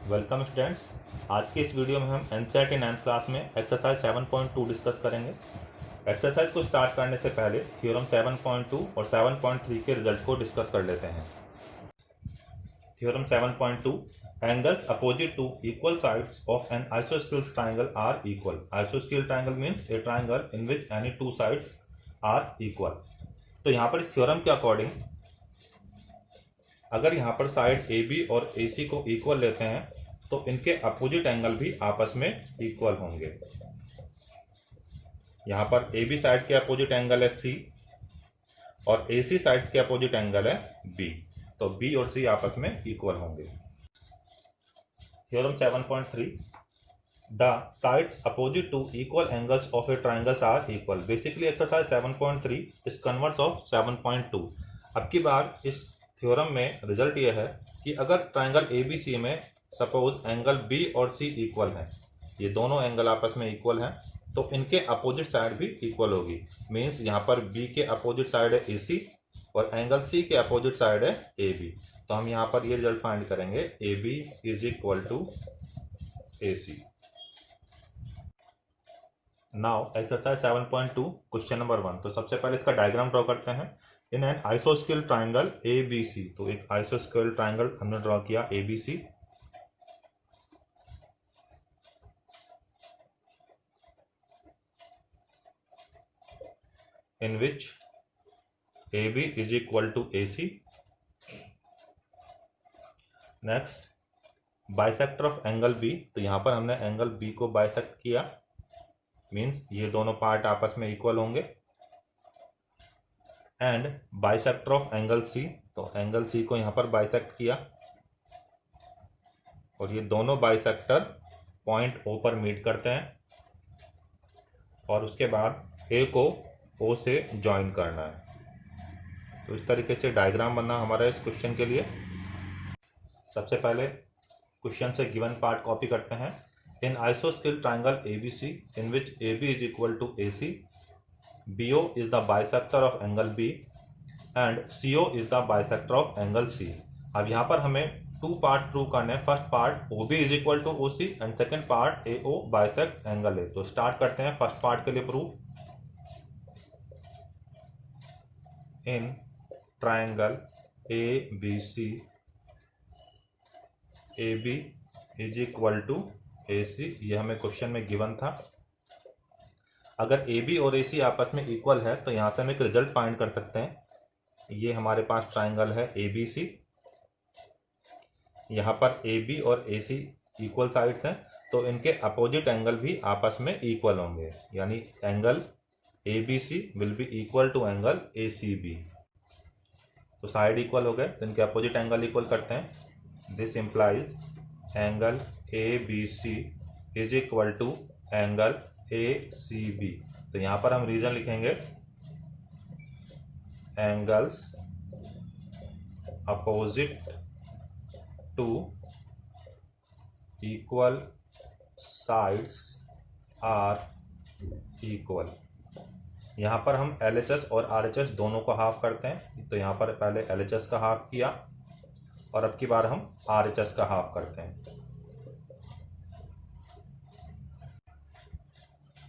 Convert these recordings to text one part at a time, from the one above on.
Welcome students. आज की इस वीडियो में हम एनसीईआरटी 9th क्लास में एक्सरसाइज 7.2 डिस्कस करेंगे। एक्सरसाइज को स्टार्ट करने से पहले थ्योरम 7.2 और 7.3 के रिजल्ट को डिस्कस कर लेते हैं। Theorem 7.2 angles opposite to equal sides of an आइसोस्केल ट्राइंगल आर इक्वल। आइसोस्केल triangle means a triangle in which any two sides are equal. तो यहाँ पर इस थ्योरम के अकॉर्डिंग अगर यहाँ पर साइड ए बी और ए सी को इक्वल लेते हैं तो इनके अपोजिट एंगल भी आपस में इक्वल होंगे। यहाँ पर ए बी साइड के अपोजिट एंगल है सी और ए सी साइड के अपोजिट एंगल है बी, तो बी और सी आपस में इक्वल होंगे। Theorem 7.3 the sides opposite to equal angles of a triangles are equal. Basically exercise 7.3 is converse of 7.2। अब की बार इस थ्योरम में रिजल्ट यह है कि अगर ट्राइंगल ए बी सी में सपोज एंगल बी और सी इक्वल हैं, ये दोनों एंगल आपस में इक्वल हैं, तो इनके अपोजिट साइड भी इक्वल होगी। मीन्स यहाँ पर बी के अपोजिट साइड है ए सी और एंगल सी के अपोजिट साइड है ए बी। तो हम यहाँ पर ये रिजल्ट फाइंड करेंगे, A B is equal to A C. Now exercise 7.2 question number 1। तो सबसे पहले इसका डायग्राम ड्रॉ करते हैं। इन एन आइसोस्केल ट्राइंगल ए बी सी, तो एक आइसोस्केल ट्राइंगल हमने ड्रॉ किया A B C. In which A B is equal to A C. Next bisector of angle B, तो यहां पर हमने एंगल बी को बाइसेक्ट किया, मीन्स ये दोनों पार्ट आपस में इक्वल होंगे। And bisector of angle C, तो एंगल सी को यहां पर बाइसेक्ट किया और ये दोनों बाइसेक्टर पॉइंट ओ पर मीट करते हैं और उसके बाद ए को ओ से ज्वाइन करना है। तो इस तरीके से डायग्राम बनना हमारा इस क्वेश्चन के लिए। सबसे पहले क्वेश्चन से गिवन पार्ट कॉपी करते हैं। इन आइसोस्केल triangle A B C in which A B is equal to A C, B O is the bisector of angle B and C O is the bisector of angle C. अब यहाँ पर हमें two part prove करने हैं। First part O B is equal to O C and second part A O bisect angle A. तो start करते हैं first part के लिए prove. In triangle A B C A B is equal to A C, ये हमें question में given था। अगर ए बी और ए सी आपस में इक्वल है तो यहां से हम एक रिजल्ट फाइंड कर सकते हैं। ये हमारे पास ट्राइंगल है ए बी सी, यहाँ पर ए बी और ए सी इक्वल साइड्स हैं, तो इनके अपोजिट एंगल भी आपस में इक्वल होंगे, यानी angle A B C will be equal to angle A C B. तो साइड इक्वल हो गए तो इनके अपोजिट एंगल इक्वल करते हैं। This implies angle A B C is equal to angle A C B. तो यहां पर हम रीजन लिखेंगे angles opposite to equal sides are equal. यहाँ पर हम LHS और RHS दोनों को हाफ करते हैं। तो यहाँ पर पहले LHS का हाफ किया और अब की बार हम RHS का हाफ करते हैं।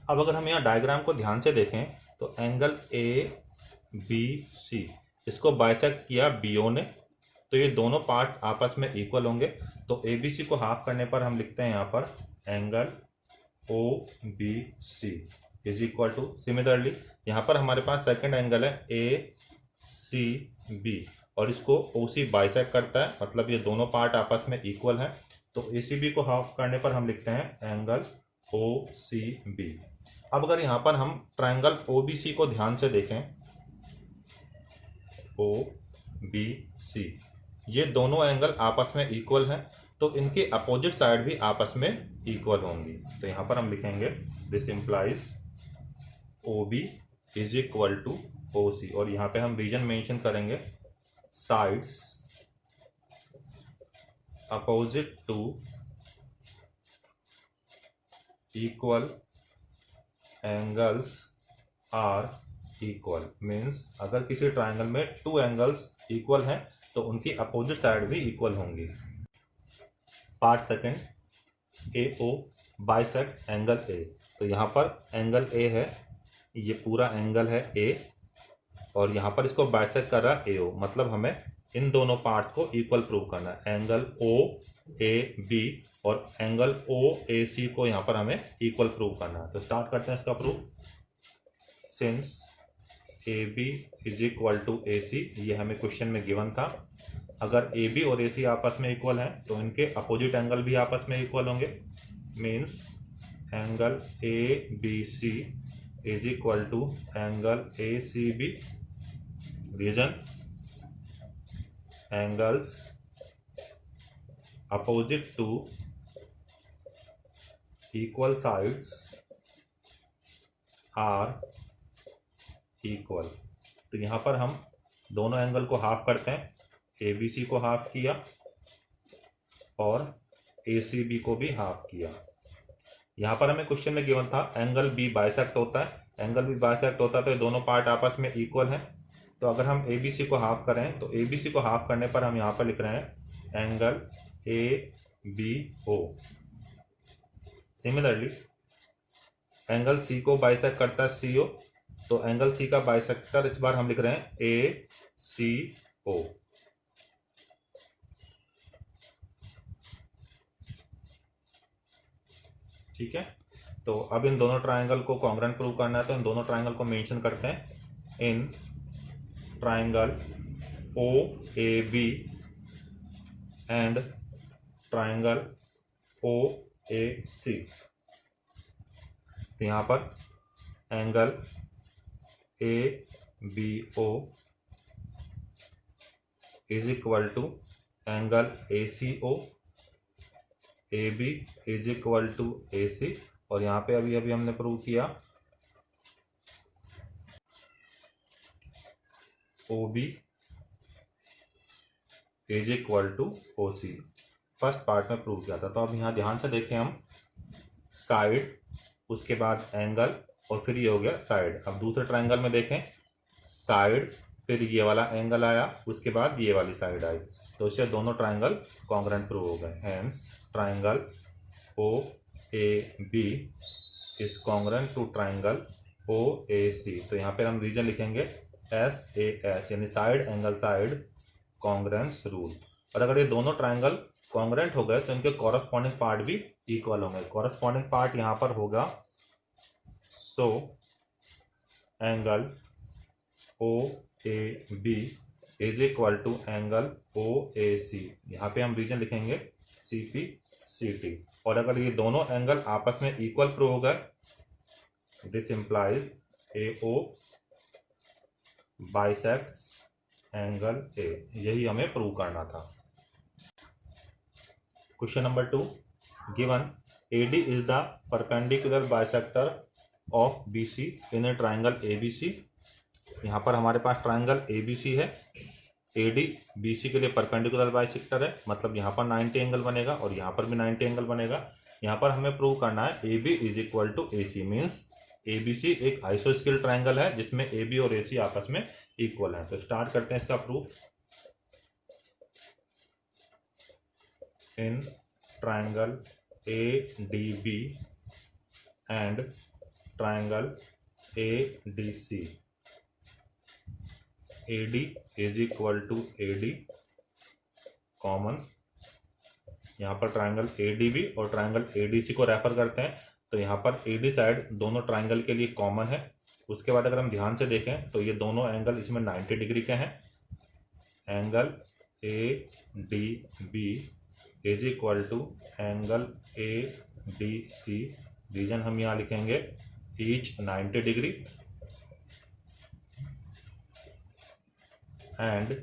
अब अगर हम यहाँ डायग्राम को ध्यान से देखें तो एंगल ABC इसको बाइसेक्ट किया BO ने, तो ये दोनों पार्ट्स आपस में इक्वल होंगे। तो ABC को हाफ करने पर हम लिखते हैं यहाँ पर angle OBC is equal to, similarly यहाँ पर हमारे पास सेकंड एंगल है ACB और इसको OC बाइसेक्ट करता है, मतलब ये दोनों पार्ट आपस में इक्वल हैं। तो ACB को हाफ करने पर हम लिखते हैं एंगल OCB। अब अगर यहाँ पर हम ट्राइंगल OBC को ध्यान से देखें, OBC ये दोनों एंगल आपस में इक्वल हैं, तो इनके अपोजिट साइड भी आपस में इक्वल होंगी। तो यहाँ पर हम लिखेंगे this implies OB is equal to OC और यहाँ पे हम रीजन मेंशन करेंगे sides opposite to equal angles are equal. Means अगर किसी ट्राइंगल में टू एंगल्स इक्वल हैं तो उनकी अपोजिट साइड भी इक्वल होंगी। Part second A O bisects angle A. तो यहाँ पर एंगल ए है, ये पूरा एंगल है ए, और यहाँ पर इसको बाइसेक्ट कर रहा है ए ओ, मतलब हमें इन दोनों पार्ट्स को इक्वल प्रूव करना है। एंगल ओ ए बी और एंगल ओ ए सी को यहाँ पर हमें इक्वल प्रूव करना है। तो स्टार्ट करते हैं इसका proof. Since A B is equal to A C, ये हमें क्वेश्चन में गिवन था। अगर ए बी और ए सी आपस में इक्वल हैं तो इनके अपोजिट एंगल भी आपस में इक्वल होंगे। Means angle A B C is equal to angle A C B. Reason, angles opposite to equal sides are equal। तो यहाँ पर हम दोनों एंगल को हाफ करते हैं, ए बी सी को हाफ किया और ए सी बी को भी हाफ किया। यहाँ पर हमें क्वेश्चन में गिवन था एंगल बी बाइसेक्ट होता है, एंगल बी बाइसेक्ट होता है तो ये दोनों पार्ट आपस में इक्वल हैं। तो अगर हम ए बी सी को हाफ करें तो ए बी सी को हाफ करने पर हम यहाँ पर लिख रहे हैं angle A B O. Similarly angle C को बाइसेक्ट करता है सी ओ, तो एंगल सी का बाइसेक्टर इस बार हम लिख रहे हैं ए सी ओ। ठीक है, तो अब इन दोनों ट्रायंगल को कॉन्ग्रुएंट प्रूव करना है, तो इन दोनों ट्रायंगल को मेंशन करते हैं। In triangle O A B and triangle O A C. तो यहाँ पर angle A B O is equal to angle A C O, A B is equal to A C, और यहाँ पे अभी अभी हमने प्रूव किया O B is equal to O C. First part में प्रूव किया था। तो अब यहाँ ध्यान से देखें हम, साइड, उसके बाद एंगल, और फिर ये हो गया साइड। अब दूसरे ट्रायंगल में देखें, साइड, फिर ये वाला एंगल आया, उसके बाद ये वाली साइड आई, तो इससे दोनों ट्रायंगल कॉन्ग्रुएंट प्रूव हो गए। Hence triangle O A B is congruent to triangle O A C. तो यहाँ पे हम रीजन लिखेंगे एस ए एस, यानी side angle side congruence rule. और अगर ये दोनों ट्रायंगल कॉन्ग्रुएंट हो गए तो इनके कॉरस्पॉन्डिंग पार्ट भी इक्वल होंगे। कॉरस्पॉन्डिंग पार्ट यहाँ पर होगा, so angle O A B is equal to angle O A C. यहाँ पे हम रीजन लिखेंगे सी पी सी टी। और अगर ये दोनों एंगल आपस में इक्वल प्रूव हो गए, this implies A O bisects angle A. यही हमें प्रूव करना था। Question number 2, given AD is the perpendicular bisector of BC in a triangle ABC। यहाँ पर हमारे पास ट्राइंगल ABC है, AD BC के लिए परपेंडिकुलर बाइसेक्टर है, मतलब यहाँ पर 90 एंगल बनेगा और यहाँ पर भी 90 एंगल बनेगा। यहाँ पर हमें प्रूव करना है AB is equal to AC। Means ABC एक आइसोस्केल ट्राइंगल है जिसमें AB और AC आपस में इक्वल है। तो स्टार्ट करते हैं इसका proof. In triangle ADB and triangle ADC, AD is equal to AD common. यहाँ पर ट्राइंगल ADB और ट्राइंगल ADC को रेफर करते हैं, तो यहाँ पर AD साइड दोनों ट्राइंगल के लिए कॉमन है। उसके बाद अगर हम ध्यान से देखें तो ये दोनों एंगल इसमें 90 डिग्री के हैं। Angle ADB is equal to angle ADC। Reason हम यहाँ लिखेंगे each 90 degree and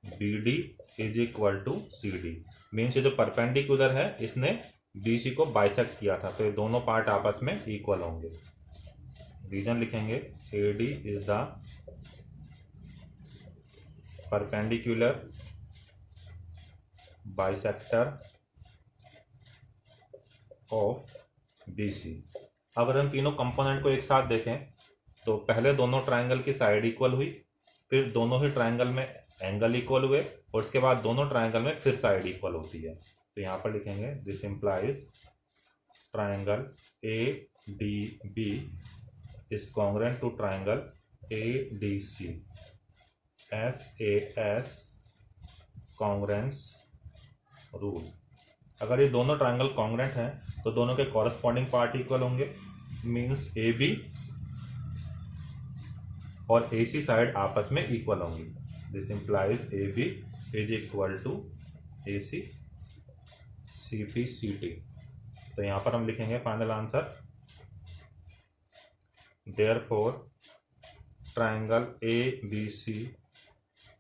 BD is equal to CD। Means ये जो परपेंडिकुलर है इसने BC को बाइसेक्ट किया था, तो ये दोनों पार्ट आपस में इक्वल होंगे। रीजन लिखेंगे AD is the perpendicular bisector of BC। अगर हम तीनों कंपोनेंट को एक साथ देखें तो पहले दोनों ट्राइंगल की साइड इक्वल हुई, फिर दोनों ही ट्राइंगल में एंगल इक्वल हुए, और उसके बाद दोनों ट्राइंगल में फिर साइड इक्वल होती है। तो यहाँ पर लिखेंगे this implies triangle A D B is congruent to triangle A D C, SAS congruence rule. अगर ये दोनों ट्राइंगल कॉन्ग्रुएंट हैं तो दोनों के कॉरस्पॉन्डिंग पार्ट इक्वल होंगे, मीन्स ए बी और AC साइड आपस में इक्वल होंगी। This implies A B is equal to AC CP CT। तो यहाँ पर हम लिखेंगे final answer, therefore triangle ABC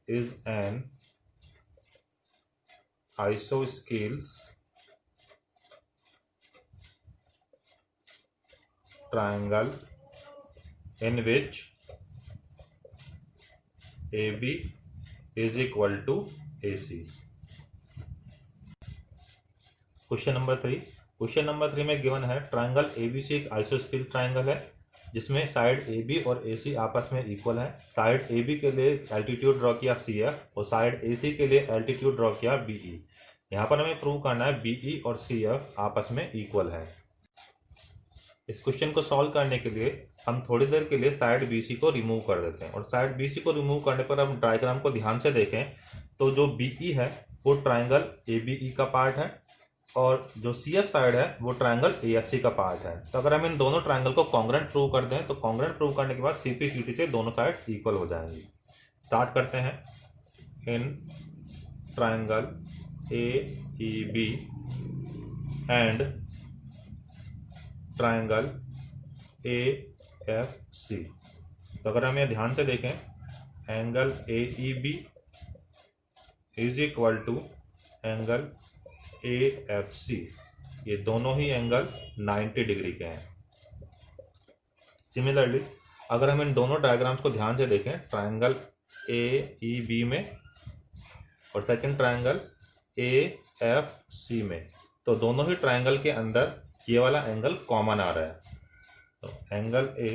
is an isosceles triangle in which AB is equal to AC। Question number 3। Question number 3 में given है triangle ABC एक आइसोस्केल triangle है जिसमें साइड AB और AC आपस में इक्वल है। साइड AB के लिए एल्टीट्यूड ड्रॉ किया CF और साइड AC के लिए एल्टीट्यूड ड्रॉ किया BE। यहाँ पर हमें प्रूव करना है BE और CF आपस में इक्वल है। इस क्वेश्चन को सॉल्व करने के लिए हम थोड़ी देर के लिए साइड BC को रिमूव कर देते हैं, और साइड BC को रिमूव करने पर हम डायग्राम को ध्यान से देखें तो जो BE है वो ट्राइंगल ABE का पार्ट है और जो CF साइड है वो ट्राइंगल AFC का पार्ट है। तो अगर हम इन दोनों ट्राइंगल को कॉन्ग्रुएंट प्रूव कर दें तो कॉन्ग्रुएंट प्रूव करने के बाद CP CT से दोनों साइड इक्वल हो जाएंगी। स्टार्ट करते हैं। In triangle AEB and triangle AFC, तो अगर हम ये ध्यान से देखें angle AEB is equal to angle AFC, ये दोनों ही एंगल 90 डिग्री के हैं। सिमिलरली अगर हम इन दोनों डायग्राम्स को ध्यान से देखें ट्राइंगल AEB में और सेकंड ट्राइंगल AFC में, तो दोनों ही ट्राइंगल के अंदर ये वाला एंगल कॉमन आ रहा है। तो angle A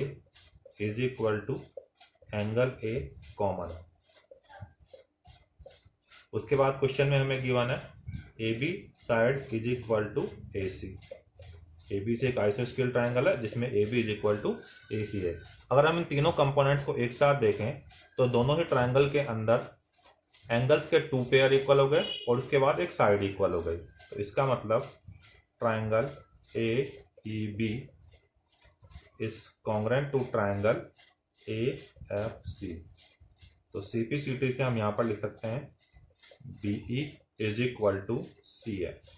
is equal to angle A common. उसके बाद क्वेश्चन में हमें गिवन है AB side is equal to AC। AB से एक आइसोस्केल ट्राइंगल है जिसमें AB is equal to AC है। अगर हम इन तीनों कंपोनेंट्स को एक साथ देखें तो दोनों ही ट्राइंगल के अंदर एंगल्स के 2 पेयर इक्वल हो गए और उसके बाद एक साइड इक्वल हो गई। तो इसका मतलब triangle AEB is congruent to triangle AFC। तो CP CT से हम यहाँ पर लिख सकते हैं BE is equal to CF।